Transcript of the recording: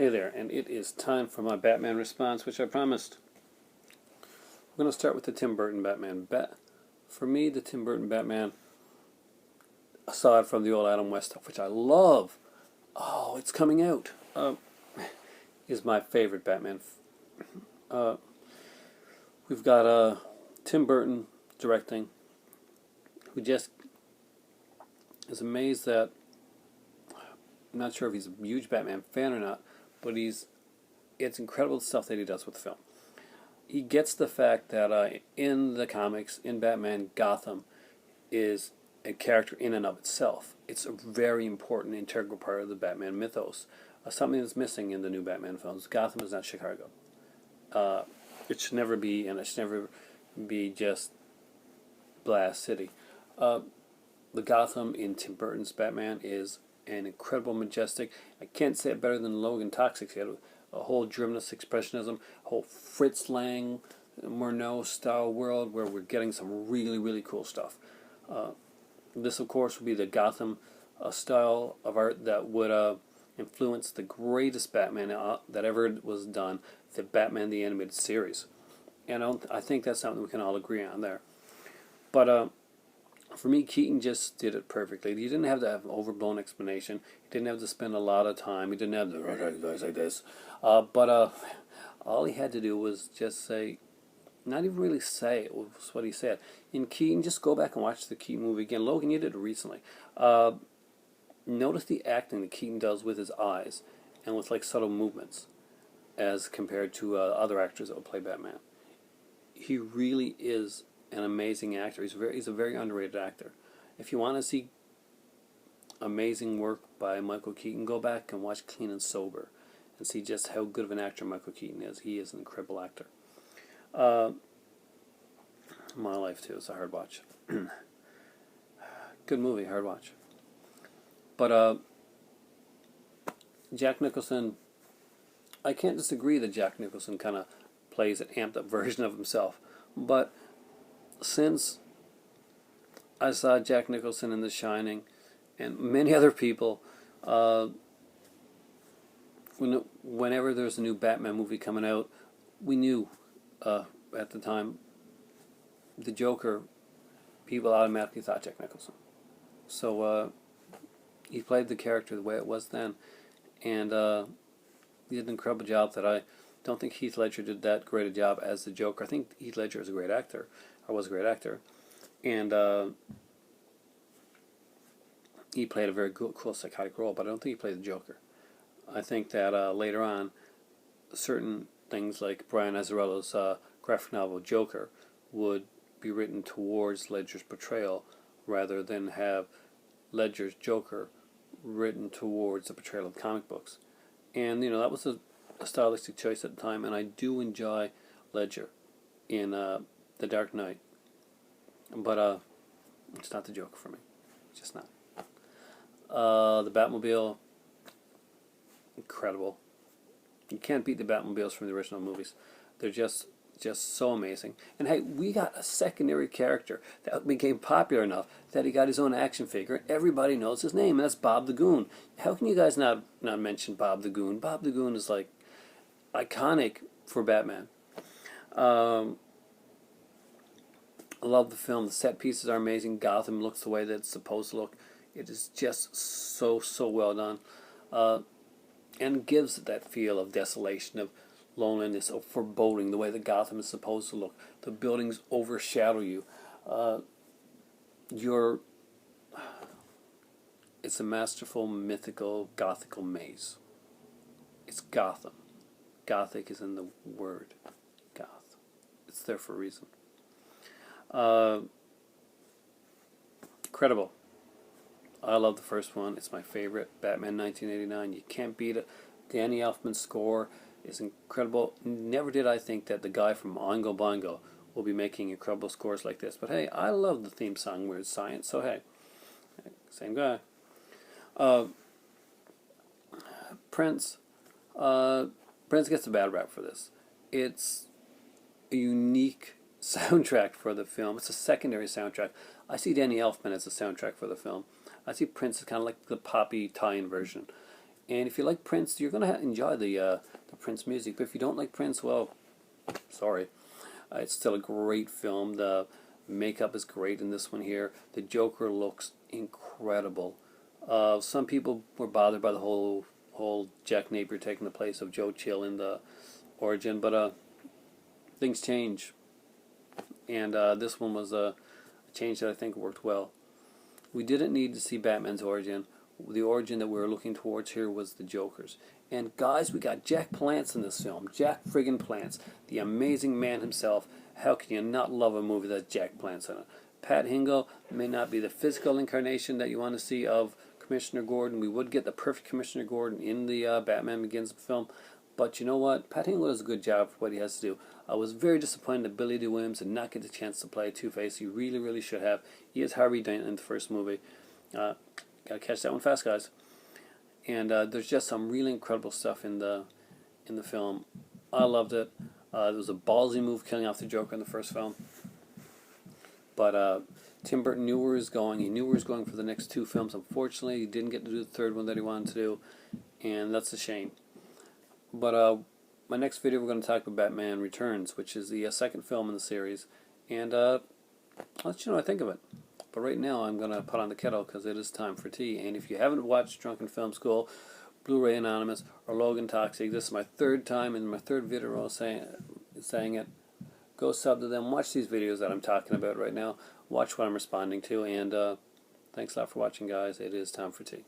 Hey there, and it is time for my Batman response, which I promised. We're going to start with the Tim Burton Batman. For me, the Tim Burton Batman, aside from the old Adam West stuff, which I love, it's coming out, is my favorite Batman. We've got Tim Burton directing, who just is amazed that, I'm not sure if he's a huge Batman fan or not, but it's incredible the stuff that he does with the film. He gets the fact that in the comics, in Batman, Gotham is a character in and of itself. It's a very important, integral part of the Batman mythos. Something that's missing in the new Batman films. Gotham is not Chicago. It should never be, and it should never be just Blast City. The Gotham in Tim Burton's Batman is an incredible, majestic. I can't say it better than Logan Toxic. He had a whole Dreamless expressionism, a whole Fritz Lang, Murnau style world where we're getting some really, really cool stuff. This, of course, would be the Gotham style of art that would influence the greatest Batman that ever was done, the Batman the Animated Series. And I think that's something we can all agree on there. But for me, Keaton just did it perfectly. He didn't have to have an overblown explanation. He didn't have to spend a lot of time. He didn't have to write guys like this. But all he had to do was just say, not even really say it was what he said. In Keaton, just go back and watch the Keaton movie again. Logan, you did it recently. Notice the acting that Keaton does with his eyes and with like subtle movements as compared to other actors that would play Batman. He really is an amazing actor. He's a very underrated actor. If you want to see amazing work by Michael Keaton, go back and watch Clean and Sober and see just how good of an actor Michael Keaton is. He is an incredible actor. My Life too. It's a hard watch. Good movie, hard watch. But Jack Nicholson, I can't disagree that Jack Nicholson kind of plays an amped up version of himself, but since I saw Jack Nicholson in The Shining and many other people, whenever there's a new Batman movie coming out, we knew at the time the Joker, people automatically thought Jack Nicholson. So he played the character the way it was then, and he did an incredible job that I don't think Heath Ledger did that great a job as the Joker. I think Heath Ledger is a great actor, or was a great actor, and he played a very cool psychotic role, but I don't think he played the Joker. I think that later on, certain things like Brian Azzarello's graphic novel Joker would be written towards Ledger's portrayal rather than have Ledger's Joker written towards the portrayal of the comic books. And, that was a stylistic choice at the time, and I do enjoy Ledger in The Dark Knight. But it's not the Joker for me. It's just not. The Batmobile, incredible. You can't beat the Batmobiles from the original movies. They're just so amazing. And hey, we got a secondary character that became popular enough that he got his own action figure, and everybody knows his name, and that's Bob the Goon. How can you guys not mention Bob the Goon? Bob the Goon is like iconic for Batman. I love the film. The set pieces are amazing. Gotham looks the way that it's supposed to look. It is just so well done, and gives that feel of desolation, of loneliness, of foreboding, the way that Gotham is supposed to look. The buildings overshadow you. It's a masterful, mythical, gothical maze. It's Gotham. Gothic is in the word goth. It's there for a reason. Incredible. I love the first one. It's my favorite. Batman 1989. You can't beat it. Danny Elfman's score is incredible. Never did I think that the guy from Oingo Boingo will be making incredible scores like this. But hey, I love the theme song Weird Science, so hey, same guy. Prince. Prince gets a bad rap for this. It's a unique soundtrack for the film. It's a secondary soundtrack. I see Danny Elfman as a soundtrack for the film. I see Prince as kind of like the poppy tie-in version. And if you like Prince, you're going to enjoy the Prince music. But if you don't like Prince, well, sorry. It's still a great film. The makeup is great in this one here. The Joker looks incredible. Some people were bothered by the whole Jack Napier taking the place of Joe Chill in the origin, but things change, and this one was a change that I think worked well. We didn't need to see Batman's origin. The origin that we were looking towards here was the Joker's. And guys, we got Jack Palance in this film. Jack friggin' Palance, the amazing man himself. How can you not love a movie that's Jack Palance in it? Pat Hingle may not be the physical incarnation that you want to see of Commissioner Gordon. We would get the perfect Commissioner Gordon in the Batman Begins film. But you know what? Pat Hingle does a good job for what he has to do. I was very disappointed that Billy Dee Williams did not get the chance to play Two-Face. He really, really should have. He is Harvey Dent in the first movie. Gotta catch that one fast, guys. And there's just some really incredible stuff in the film. I loved it. It was a ballsy move killing off the Joker in the first film. But Tim Burton knew where he was going. He knew where he was going for the next two films. Unfortunately, he didn't get to do the third one that he wanted to do, and that's a shame. But my next video we're going to talk about Batman Returns, which is the second film in the series, and I'll let you know what I think of it. But right now I'm going to put on the kettle because it is time for tea. And if you haven't watched Drunken Film School, Blu-ray Anonymous, or Logan Toxic, this is my third time in my third video saying it. Go sub to them. Watch these videos that I'm talking about right now. Watch what I'm responding to. And thanks a lot for watching, guys. It is time for tea.